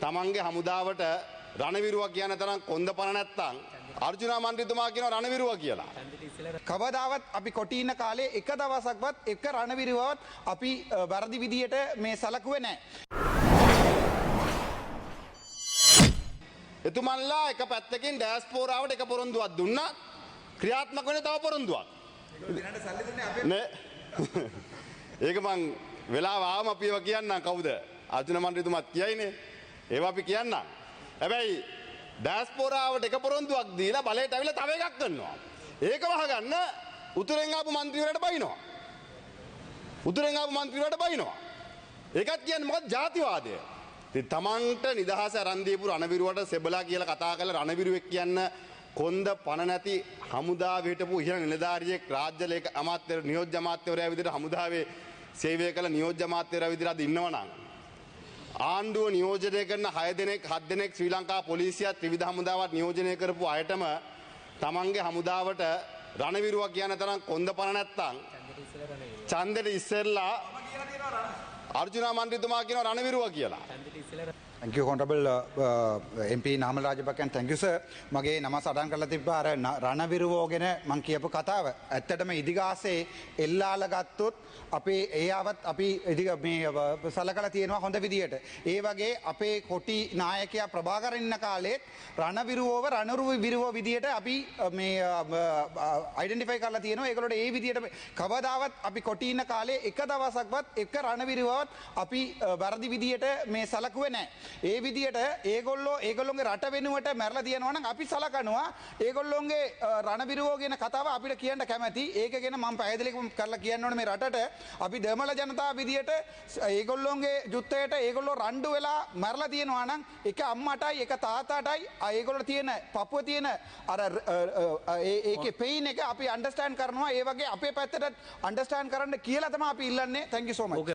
තමන්ගේ හමුදාවට රණවිරුවා කියන තරම් කොන්ද පණ නැත්තම් අර්ජුනා මන්ත්‍රීතුමා කියනවා රණවිරුවා කියලා. කවදාවත් අපි කොටි ඉන්න කාලේ එක දවසක්වත් එක රණවිරුවවත් අපි වැරදි විදියට මේ සලකුවේ නැහැ. එතුමන්ලා එක පැත්තකින් ඩෑස්පෝරාවට එක පොරොන්දුවක් දුන්නා ක්‍රියාත්මක වෙන තව පොරොන්දුවක්. නේ ඒක මං වෙලාව ආවම අපි ඒවා කියන්නම් කවුද? අර්ජුන මන්ත්‍රීතුමාත් කියයිනේ. ඒවා අපි කියන්නම්. හැබැයි ඩෑස්පෝරාවට එක පොරොන්දුවක් දීලා බලයට ඇවිල්ලා තව එකක් කරනවා. ඒක වහගන්න උතුරෙන් ආපු മന്ത്രിවරට බයිනවා. උතුරෙන් ආපු മന്ത്രിවරට බයිනවා. ඒකත් කියන්නේ මොකද? ජාතිවාදය. ඉතින් තමන්ට නිදහස අරන් දීපු රණවිරුවට සෙබලා කියලා කතා කරලා රණවිරුවෙක් කියන්න කොන්ද පණ නැති හමුදාව හිටපු ඉහළ නිලධාරියෙක් රාජ්‍ය ලේක අමාත්‍ය නියෝජ්‍ය අමාත්‍යවරයා විදිහට හමුදාවේ සේවය කළ නියෝජ්‍ය අමාත්‍යවරයා විදිහට අද ඉන්නවනම් ආණ්ඩුව නියෝජනය කරන 6 දෙනෙක් 7 දෙනෙක් ශ්‍රී ලංකා පොලිසියත් ත්‍රිවිධ හමුදාවත් නියෝජනය කරපු අයටම තමන්ගේ හමුදාවට රණවිරුවා කියන තරම් කොන්ද පණ නැත්තම් ඡන්දෙට ඉස්සෙල්ලා අර්ජුනා මන්ත්‍රීතුමා කියනවා රණවිරුවා කියලා. Thank you, Honorable MP Namal Rajapaksa, and thank you, sir. මගේ නම සටහන් කරලා තිබ්බා අර රණවිරුවෝ ගැන මම කියපු කතාව. ඇත්තටම ඉදිගාසේ එල්ලාල ගත්තොත් අපේ එයාවත් අපි මේ සලකලා තියෙනවා හොඳ විදියට. ඒ වගේ අපේ කොටි නායකයා ප්‍රභාකරන් ඉන්න කාලෙත් රණවිරුවෝව රණවිරුවෝ විදියට අපි මේ අයිඩෙන්ටිෆයි කරලා තියෙනවා. ඒගොල්ලෝට ඒ විදියට කවදාවත් අපි කොටි ඉන්න කාලේ එක දවසක්වත් එක රණවිරුවවත් අපි වැරදි විදියට මේ සලකුවේ නැහැ. ඒ විදියට ඒගොල්ලොන්ගේ රට වෙනුවට මැරලා තියෙනවා නම් අපි සලකනවා ඒගොල්ලොන්ගේ රණවිරුවෝ කියන කතාව අපිට කියන්න කැමැති. ඒක ගැන මම පැහැදිලි කරලා කියන්න ඕනේ මේ රටට අපි දෙමළ ජනතාව විදියට ඒගොල්ලොන්ගේ යුද්ධයට ඒගොල්ලෝ රණ්ඩු වෙලා මැරලා තියෙනවා නම් එක අම්මටයි එක තාත්තාටයි ඒගොල්ලෝ තියෙන පපුව තියෙන අර ඒකේ පේන් එක අපි අන්ඩර්ස්ටෑන්ඩ් කරනවා. ඒ වගේ අපේ පැත්තට අන්ඩර්ස්ටෑන්ඩ් කරන්න කියලා තමයි අපි ඉල්ලන්නේ. Thank you so much.